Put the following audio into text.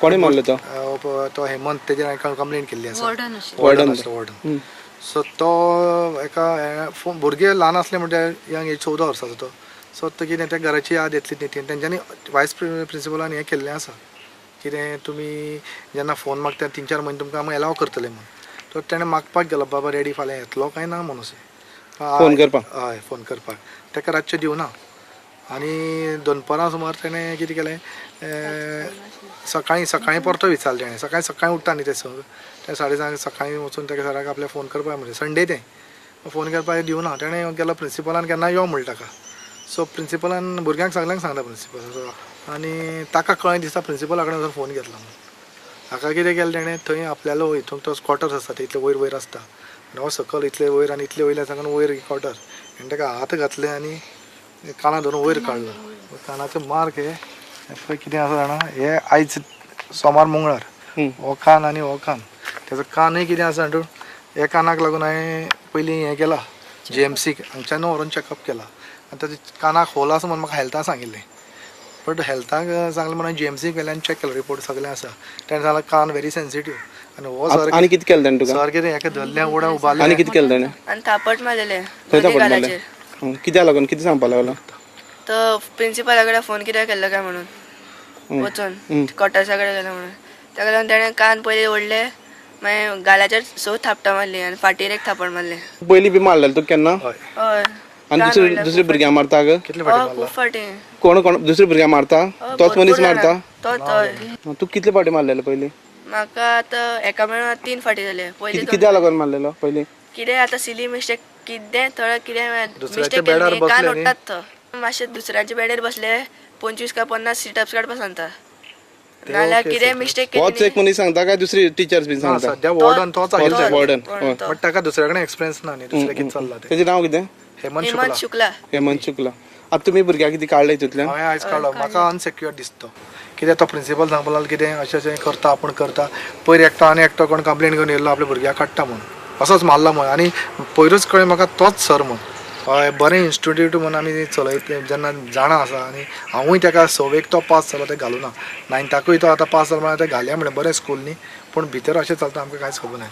कोणी मारलो तो तो हेमंत तेजेर हांवें कंप्लेंट केल्ली आसा. वॉर्डन. सो तो एका भुरगे ल्हान आसले म्हणजे यंग एज 14 वर्साचो तो. सो तो कितें त्या घराची याद येतली न्ही ती तेंच्यांनी वायस प्रिंसिपलान हें केल्लें आसा कितें तुमी जेन्ना फोन मागता 3-4 म्हयने तुमकां आमी एलाव करतले म्हणून. तो तेणें मागपाक गेलो बाबा रेडी फाल्यां येतलो काय ना म्हणून फोन करपाक. हय फोन करपाक ताका रातचें दिवना आनी दनपारां सुमार तेणें कितें केलें सकाळीं परतो विचारलें तेणें सकाळीं उठता न्ही ते संग ते 5:30 सकाळीं वचून ताका सराक आपल्या फोन करपाक म्हणजे संडे तें फोन करपाक दिवना तेणें गेलो प्रिंसिपलान केन्ना यो म्हणलें ताका. सो प्रिंसिपलान भुरग्यांक सगल्यांक सांगता प्रिंसिपल आनी ताका कळ्ळें दिसता प्रिंसिपला कडेन वचून फोन घेतलो म्हणून. हाका कितें केलें तेणें थंय आपल्यालो हितून तो क्वॉर्टर्स आसता ते इतले वयर आसता आनी हो सकयल इतले वयर आनी इतले वयल्या साकून वयर क्वॉर्टर आनी ताका हात घातले आनी काना धरून वयर काडलो. कानाचे मार्क हे पळय कितें आसा जाणा हे आयज सोमार मंगळार हो कान आनी हो कान तेजो कानूय कितें आसा जाणा हे कानाक लागून हांवें पयलीं हें केलां GMC हांगच्यान व्हरून चॅकअप केला आनी ताच्या कानाक होल आसा म्हणून म्हाका हेल्थाक सांगिल्लें बट हेल्थाक सांगलें म्हणून GMC गेल्यान चॅक केलो रिपोर्ट सगळें आसा तेणें सांगलें कान व्हेरी सेन्सिटीव आनी हो सर आनी कितें केलें ताणें तुका सर कितें हेका धरलें उडा उबारलें आनी कितें केलें ताणें आणि थापट मारलेले खंय तापट मारलें कित्याक लागून कितें सांगपाक लागलो तो प्रिंसिपला कडेन फोन कित्याक केल्लो काय म्हणून वचून क्वॉर्टर्सा कडेन गेलो म्हणून ताका लागून ताणें कान पयलीं ओडले मागीर गालाचेर थापटां मारली आनी फाटीर एक थापड मारलें. पयलीं बी मारलेलो तुका केन्ना हय आनी दुसरे भुरग्यांक मारता कितले फाटी खूब मारला फाटी कोण दुसरे भुरग्यांक मारता तोच मनीस मारता तोच हय तू कितले फाटी मारलेलो पयलीं म्हाका आतां एका मेळून 3 फाटी जाले पयलीं कित्याक लागून मारलेलो पयलीं कितें आतां सिली मिस्टेक कितें थोडे कितें दुसऱ्याच्या मिस्टेक बेडार केली कान बसले न्ही. ओडटात तो मातशे दुसऱ्याच्या बेडीर बसले 25 काय 50 सिटअप्स काडपाक सांगता नाल्यार कितें मिस्टेक होच केली एक मनीस सांगता काय दुसरी टिचर्स बीन सांगता सद्या वॉर्डन तोच आहे वॉर्डन बट ताका दुसऱ्या कडेन एक्सपिरियन्स ना न्ही दुसरें कितें चल्लां तें तेजें नांव कितें हेमंत हेमंत शुक्ला शुक्ला हेमंत शुक्ला आतां तुमी भुरग्याक कितें काडलें हितूंतल्यान हांवें आयज काडलो म्हाका अनसेक्युअर दिसता कित्याक तो प्रिंसिपल सांगपाक लागलो कितें अशें करता आपूण करता पयर एकटो आनी एकटो कोण कंप्लेंट घेवन येयल्लो आपल्या भुरग्याक काडटा म्हणून असोच मारला म्हणून आनी पयरूच कळ्ळें म्हाका तोच सर म्हणून हय बरें इंस्टिट्यूट म्हणून आमी चलयता जेन्ना जाणा आसा आनी हांवूय ताका 6वेक तो पास जालो ते घालूना 9थाकूय तो आतां पास जालो म्हळ्यार ते घाल्या म्हणलें बरें स्कूल न्ही पूण भितर अशें चलता आमकां कांयच खबर ना.